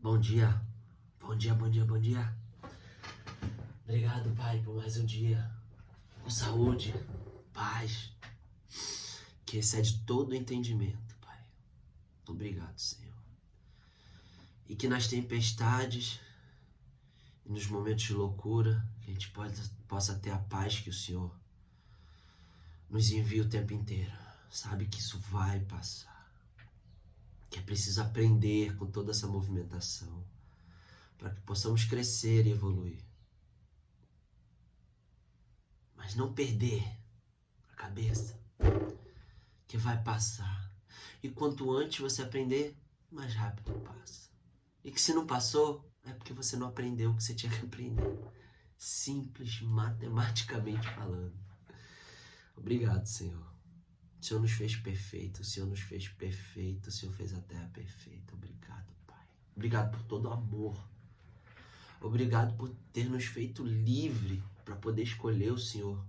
Bom dia, bom dia, bom dia, bom dia. Obrigado, Pai, por mais um dia com saúde, paz, que excede todo o entendimento, Pai. Obrigado, Senhor. E que nas tempestades e nos momentos de loucura, que a gente possa ter a paz que o Senhor nos envia o tempo inteiro. Sabe que isso vai passar. Que é preciso aprender com toda essa movimentação, para que possamos crescer e evoluir. Mas não perder a cabeça, que vai passar. E quanto antes você aprender, mais rápido passa. E que se não passou, é porque você não aprendeu o que você tinha que aprender. Simples, matematicamente falando. Obrigado, Senhor. O Senhor nos fez perfeito, o Senhor nos fez perfeito, o Senhor fez a terra perfeita. Obrigado, Pai. Obrigado por todo o amor. Obrigado por ter nos feito livre para poder escolher o Senhor.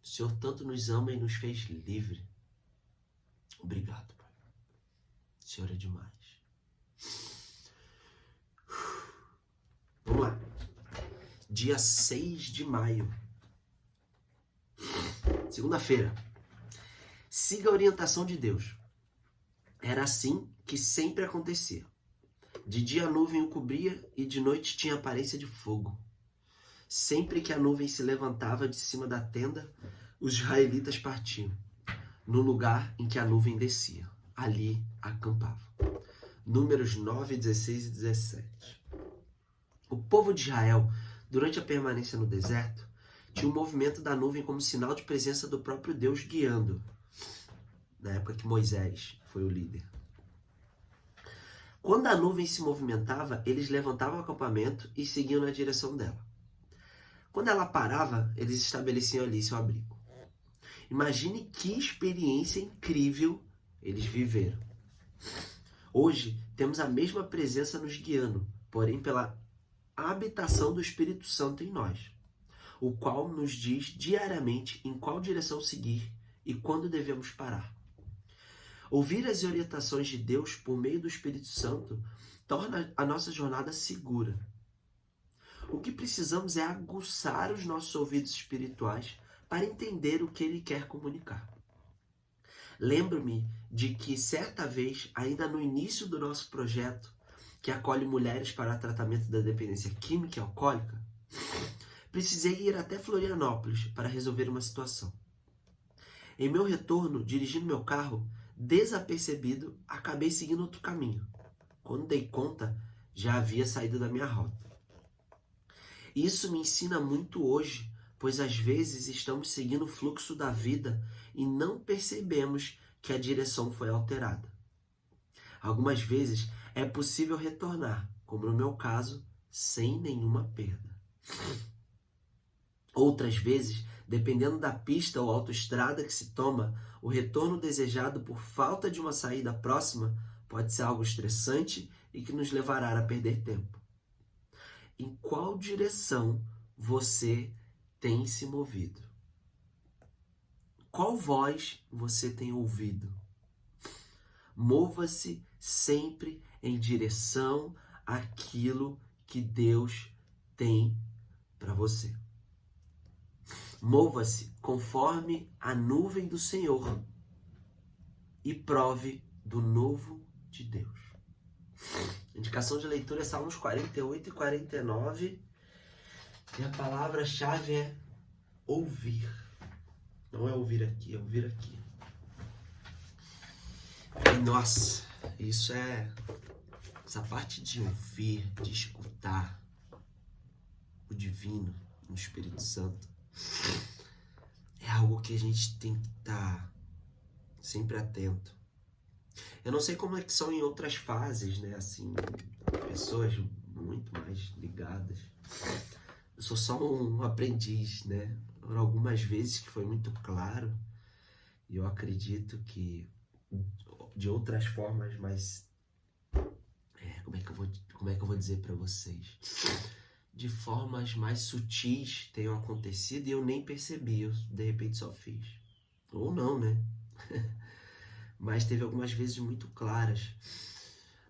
O Senhor tanto nos ama e nos fez livre. Obrigado, Pai. O Senhor é demais. Vamos lá. Dia 6 de maio. Segunda-feira. Siga a orientação de Deus. Era assim que sempre acontecia. De dia a nuvem o cobria e de noite tinha aparência de fogo. Sempre que a nuvem se levantava de cima da tenda, os israelitas partiam. No lugar em que a nuvem descia, ali acampavam. Números 9, 16 e 17. O povo de Israel, durante a permanência no deserto, tinha o movimento da nuvem como sinal de presença do próprio Deus guiando, na época que Moisés foi o líder. Quando a nuvem se movimentava, eles levantavam o acampamento e seguiam na direção dela. Quando ela parava, eles estabeleciam ali seu abrigo. Imagine que experiência incrível eles viveram. Hoje, temos a mesma presença nos guiando, porém pela habitação do Espírito Santo em nós, o qual nos diz diariamente em qual direção seguir e quando devemos parar. Ouvir as orientações de Deus por meio do Espírito Santo torna a nossa jornada segura. O que precisamos é aguçar os nossos ouvidos espirituais para entender o que Ele quer comunicar. Lembro-me de que certa vez, ainda no início do nosso projeto, que acolhe mulheres para tratamento da dependência química e alcoólica, precisei ir até Florianópolis para resolver uma situação. Em meu retorno, dirigindo meu carro, desapercebido, acabei seguindo outro caminho. Quando dei conta, já havia saído da minha rota. Isso me ensina muito hoje, pois às vezes estamos seguindo o fluxo da vida e não percebemos que a direção foi alterada. Algumas vezes é possível retornar, como no meu caso, sem nenhuma perda. Outras vezes, dependendo da pista ou autoestrada que se toma, o retorno desejado por falta de uma saída próxima pode ser algo estressante e que nos levará a perder tempo. Em qual direção você tem se movido? Qual voz você tem ouvido? Mova-se sempre em direção àquilo que Deus tem para você. Mova-se conforme a nuvem do Senhor e prove do novo de Deus. Indicação de leitura é Salmos 48 e 49. E a palavra-chave é ouvir. Não é ouvir aqui, é ouvir aqui. E nossa, essa parte de ouvir, de escutar o divino, o Espírito Santo, é algo que a gente tem que estar sempre atento. Eu não sei como é que são em outras fases, né? Assim, pessoas muito mais ligadas. Eu sou só um aprendiz, né? Por algumas vezes que foi muito claro. E eu acredito que de outras formas, mas como é que eu vou dizer para vocês? De formas mais sutis tenham acontecido e eu nem percebi, eu de repente só fiz. Ou não, né? Mas teve algumas vezes muito claras.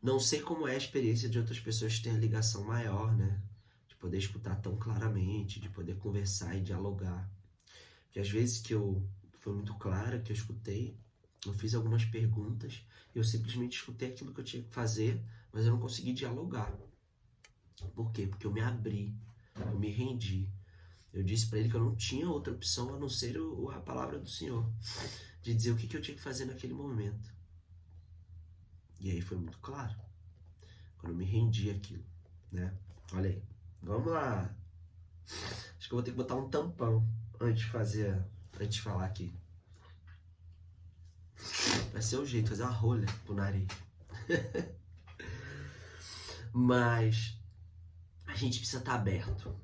Não sei como é a experiência de outras pessoas que têm a ligação maior, né? De poder escutar tão claramente, de poder conversar e dialogar. Porque às vezes foi muito clara que eu escutei, eu fiz algumas perguntas, eu simplesmente escutei aquilo que eu tinha que fazer, mas eu não consegui dialogar. Por quê? Porque eu me abri, eu me rendi. Eu disse para ele que eu não tinha outra opção a não ser a palavra do Senhor, de dizer o que eu tinha que fazer naquele momento. E aí foi muito claro, quando eu me rendi àquilo, né? Olha aí, vamos lá. Acho que eu vou ter que botar um tampão antes de falar aqui. Vai ser o jeito, fazer uma rolha pro nariz. Mas a gente precisa estar aberto.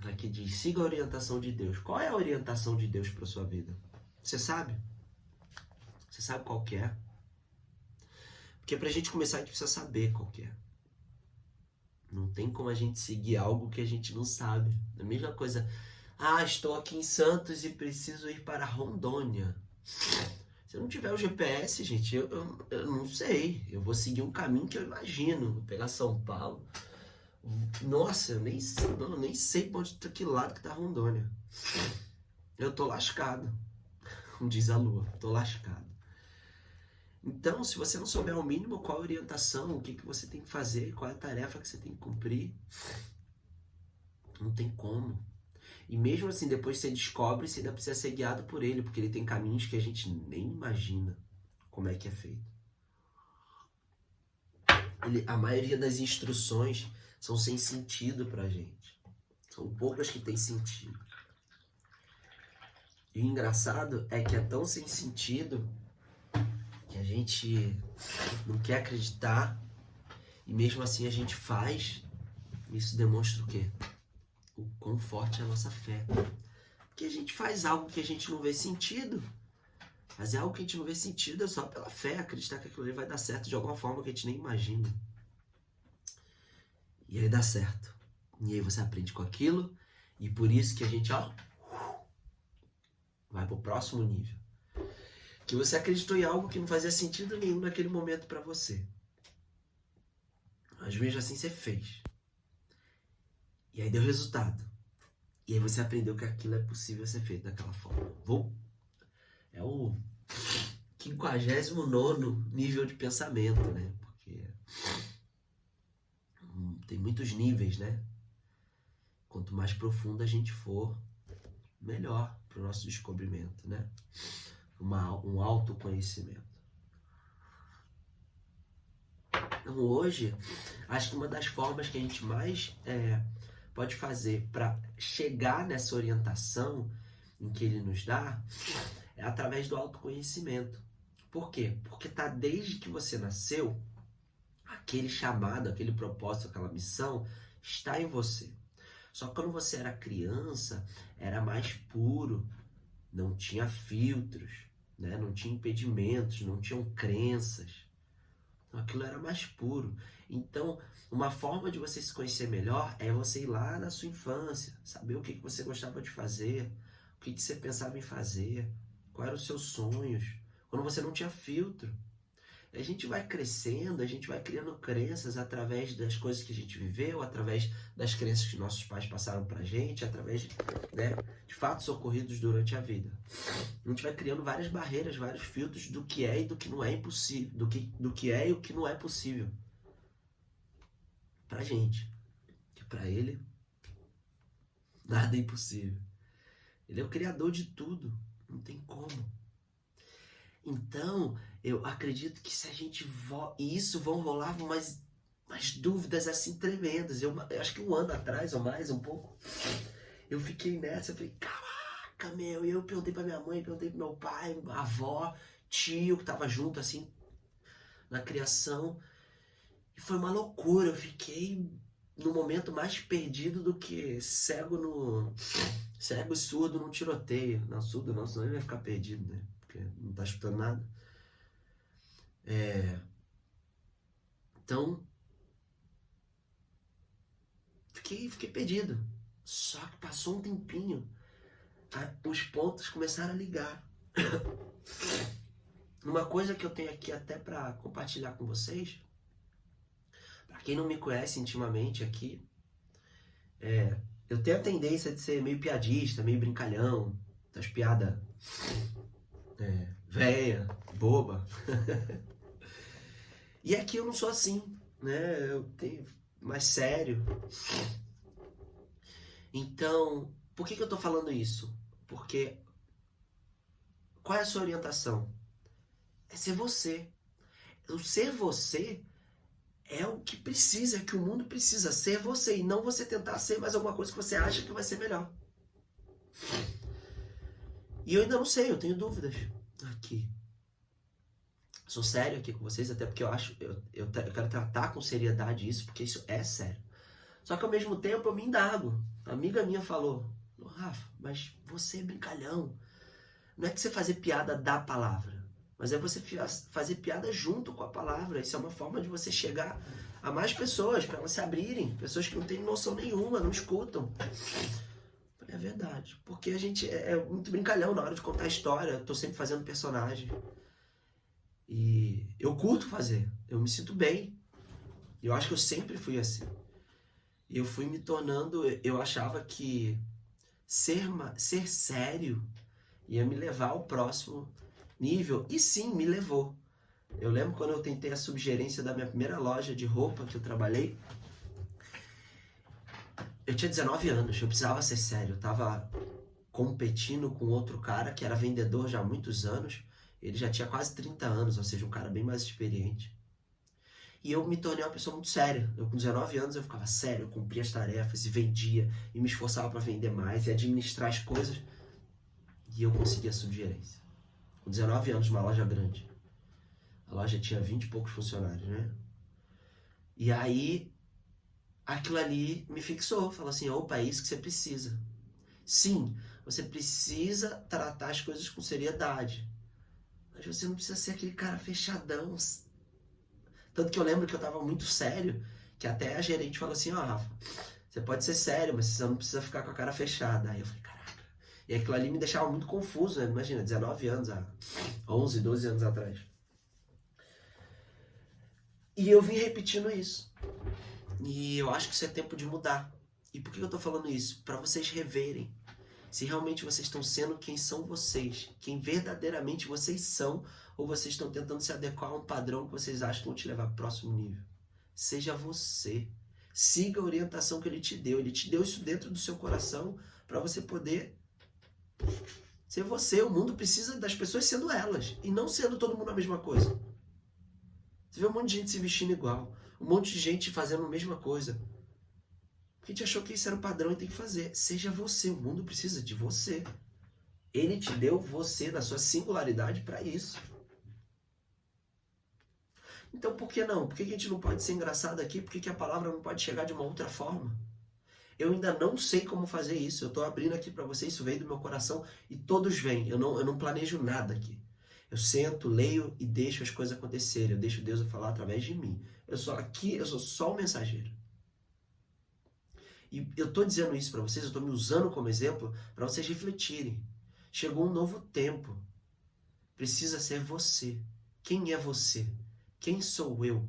Aqui diz, siga a orientação de Deus. Qual é a orientação de Deus para sua vida? Você sabe? Você sabe qual que é? Porque pra gente começar a gente precisa saber qual que é. Não tem como a gente seguir algo que a gente não sabe. É a mesma coisa. Estou aqui em Santos e preciso ir para Rondônia. Se eu não tiver o GPS, gente, eu não sei. Eu vou seguir um caminho que eu imagino. Vou pegar São Paulo. Nossa, eu nem sei pra que lado que tá Rondônia. Eu tô lascado. Como diz a Lua, tô lascado. Então, se você não souber ao mínimo qual a orientação, o que você tem que fazer, qual é a tarefa que você tem que cumprir, não tem como. E mesmo assim, depois você descobre, você ainda precisa ser guiado por ele, porque ele tem caminhos que a gente nem imagina como é que é feito. A maioria das instruções são sem sentido pra gente. São poucas que têm sentido. E o engraçado é que é tão sem sentido que a gente não quer acreditar e mesmo assim a gente faz. Isso demonstra o quê? O quão forte é a nossa fé. Porque a gente faz algo que a gente não vê sentido. Fazer algo que a gente não vê sentido é só pela fé, acreditar que aquilo ali vai dar certo de alguma forma que a gente nem imagina. E aí dá certo. E aí você aprende com aquilo e por isso que a gente, vai pro próximo nível. Que você acreditou em algo que não fazia sentido nenhum naquele momento para você. Mas mesmo assim você fez. E aí deu resultado. E aí você aprendeu que aquilo é possível ser feito daquela forma. É o 59º nível de pensamento, né? Porque tem muitos níveis, né? Quanto mais profundo a gente for, melhor para o nosso descobrimento, né? Um autoconhecimento. Então hoje, acho que uma das formas que a gente mais pode fazer para chegar nessa orientação em que ele nos dá é através do autoconhecimento. Por quê? Porque tá desde que você nasceu, aquele chamado, aquele propósito, aquela missão está em você. Só que quando você era criança, era mais puro, não tinha filtros, né? Não tinha impedimentos, não tinham crenças. Então, aquilo era mais puro. Então, uma forma de você se conhecer melhor é você ir lá na sua infância, saber o que você gostava de fazer, o que você pensava em fazer, quais eram os seus sonhos, quando você não tinha filtro. A gente vai crescendo, a gente vai criando crenças através das coisas que a gente viveu, através das crenças que nossos pais passaram pra gente, através de fatos ocorridos durante a vida. A gente vai criando várias barreiras, vários filtros do que é e do que não é impossível, do que é e o que não é possível pra gente. Que pra ele, nada é impossível. Ele é o criador de tudo, não tem como. Então, eu acredito que se a gente... isso vão rolar umas dúvidas assim tremendas. Eu acho que 1 ano atrás, ou mais, um pouco, eu fiquei nessa, eu falei, caraca, meu, e eu perguntei pra minha mãe, perguntei pro meu pai, avó, tio, que tava junto, assim, na criação, e foi uma loucura, eu fiquei no momento mais perdido do que cego e surdo num tiroteio. Não, surdo não, senão ele vai ficar perdido, né? Porque não tá escutando nada. Então, fiquei perdido. Só que passou um tempinho, os pontos começaram a ligar. Uma coisa que eu tenho aqui até para compartilhar com vocês Quem não me conhece intimamente aqui, eu tenho a tendência de ser meio piadista, meio brincalhão, das piadas véia, boba. E aqui eu não sou assim, né? Eu tenho mais sério. Então, por que eu tô falando isso? Porque qual é a sua orientação? É ser você. O ser você é o que precisa, é o que o mundo precisa, ser você, e não você tentar ser mais alguma coisa que você acha que vai ser melhor. E eu ainda não sei, eu tenho dúvidas aqui. Sou sério aqui com vocês, até porque eu quero tratar com seriedade isso, porque isso é sério. Só que ao mesmo tempo eu me indago. A amiga minha falou, Rafa, mas você é brincalhão. Não é que você fazer piada da palavra, mas é você fazer piada junto com a palavra. Isso é uma forma de você chegar a mais pessoas, para elas se abrirem. Pessoas que não têm noção nenhuma, não escutam. É verdade. Porque a gente é muito brincalhão na hora de contar a história. Eu tô sempre fazendo personagem. E eu curto fazer. Eu me sinto bem. Eu acho que eu sempre fui assim. E eu fui me tornando... Eu achava que ser sério ia me levar ao próximo nível. E sim, me levou. Eu lembro quando eu tentei a subgerência da minha primeira loja de roupa que eu trabalhei. Eu tinha 19 anos, eu precisava ser sério. Eu tava competindo com outro cara que era vendedor já há muitos anos. Ele já tinha quase 30 anos, ou seja, um cara bem mais experiente. E eu me tornei uma pessoa muito séria. Eu com 19 anos eu ficava sério, eu cumpria as tarefas e vendia. E me esforçava para vender mais e administrar as coisas. E eu conseguia a subgerência. Com 19 anos, uma loja grande. A loja tinha 20 e poucos funcionários, né? E aí, aquilo ali me fixou. Falou assim, opa, é isso que você precisa. Sim, você precisa tratar as coisas com seriedade. Mas você não precisa ser aquele cara fechadão. Tanto que eu lembro que eu tava muito sério, que até a gerente falou assim, Rafa, você pode ser sério, mas você não precisa ficar com a cara fechada. Aí eu falei, caraca. E aquilo ali me deixava muito confuso, né? Imagina, 19 anos, 11, 12 anos atrás. E eu vim repetindo isso. E eu acho que isso é tempo de mudar. E por que eu tô falando isso? Para vocês reverem se realmente vocês estão sendo quem são vocês, quem verdadeiramente vocês são, ou vocês estão tentando se adequar a um padrão que vocês acham que vão te levar para o próximo nível. Seja você. Siga a orientação que ele te deu. Ele te deu isso dentro do seu coração para você poder ser você. O mundo precisa das pessoas sendo elas e não sendo todo mundo a mesma coisa. Você vê um monte de gente se vestindo igual, um monte de gente fazendo a mesma coisa. Porque a gente achou que isso era o padrão e tem que fazer. Seja você, o mundo precisa de você. Ele te deu você, na sua singularidade, para isso. Então por que não? Por que a gente não pode ser engraçado aqui? Por que a palavra não pode chegar de uma outra forma? Eu ainda não sei como fazer isso. Eu estou abrindo aqui para vocês, isso veio do meu coração e todos vêm. Eu não planejo nada aqui. Eu sento, leio e deixo as coisas acontecerem. Eu deixo Deus falar através de mim. Eu sou só o mensageiro. E eu estou dizendo isso para vocês, eu estou me usando como exemplo para vocês refletirem. Chegou um novo tempo. Precisa ser você. Quem é você? Quem sou eu?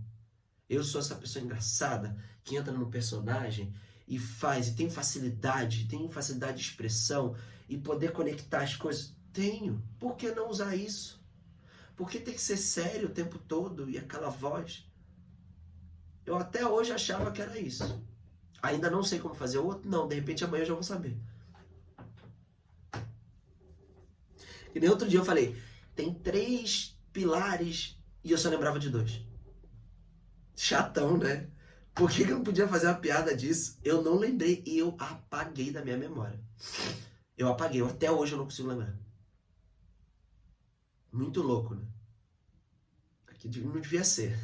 Eu sou essa pessoa engraçada que entra no personagem e faz, e tem facilidade de expressão e poder conectar as coisas. Tenho. Por que não usar isso? Por que tem que ser sério o tempo todo e aquela voz? Eu até hoje achava que era isso. Ainda não sei como fazer outro? Não, de repente amanhã eu já vou saber. E nem outro dia eu falei, tem 3 pilares e eu só lembrava de 2. Chatão, né? Por que eu não podia fazer uma piada disso? Eu não lembrei e eu apaguei da minha memória. Eu apaguei, até hoje eu não consigo lembrar. Muito louco, né? Aqui não devia ser.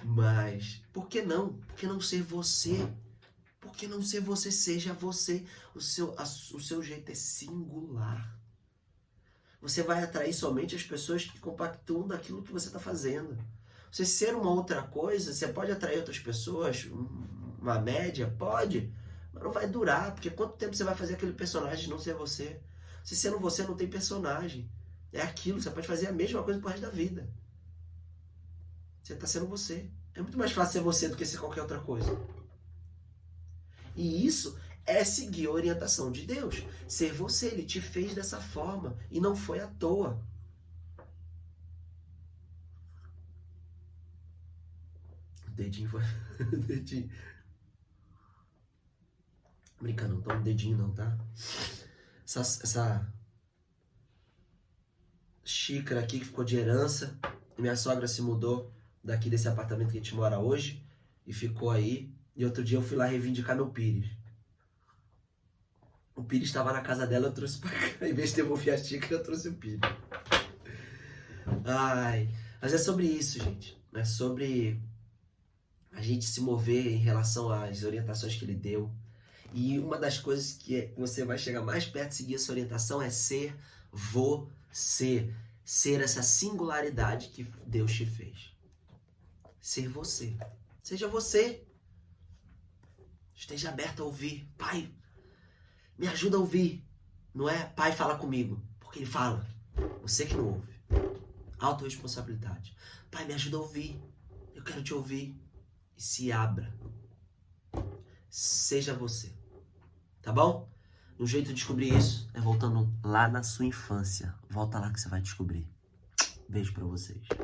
Mas, por que não? Por que não ser você? Por que não ser você? Seja você. O seu jeito é singular. Você vai atrair somente as pessoas que compactuam daquilo que você está fazendo. Você ser uma outra coisa, você pode atrair outras pessoas, uma média, pode, mas não vai durar, porque quanto tempo você vai fazer aquele personagem não ser você? Se sendo você não tem personagem. É aquilo, você pode fazer a mesma coisa pro resto da vida. Você está sendo você. É muito mais fácil ser você do que ser qualquer outra coisa. E isso é seguir a orientação de Deus. Ser você, Ele te fez dessa forma e não foi à toa. O dedinho foi... o dedinho... Brincando, não toma o dedinho não, tá? Essa xícara aqui que ficou de herança. Minha sogra se mudou daqui desse apartamento que a gente mora hoje e ficou aí. E outro dia eu fui lá reivindicar meu pires. O pires estava na casa dela, eu trouxe pra cá. Em vez de devolver a xícara, eu trouxe o pires. Ai, mas é sobre isso, gente. É sobre a gente se mover em relação às orientações que ele deu. E uma das coisas que você vai chegar mais perto de seguir essa orientação é ser você. Ser essa singularidade que Deus te fez. Ser você. Seja você. Esteja aberto a ouvir. Pai, me ajuda a ouvir. Não é pai fala comigo. Porque ele fala. Você que não ouve. Autorresponsabilidade. Pai, me ajuda a ouvir. Eu quero te ouvir. E se abra. Seja você. Tá bom? Um jeito de descobrir isso é voltando lá na sua infância. Volta lá que você vai descobrir. Beijo pra vocês.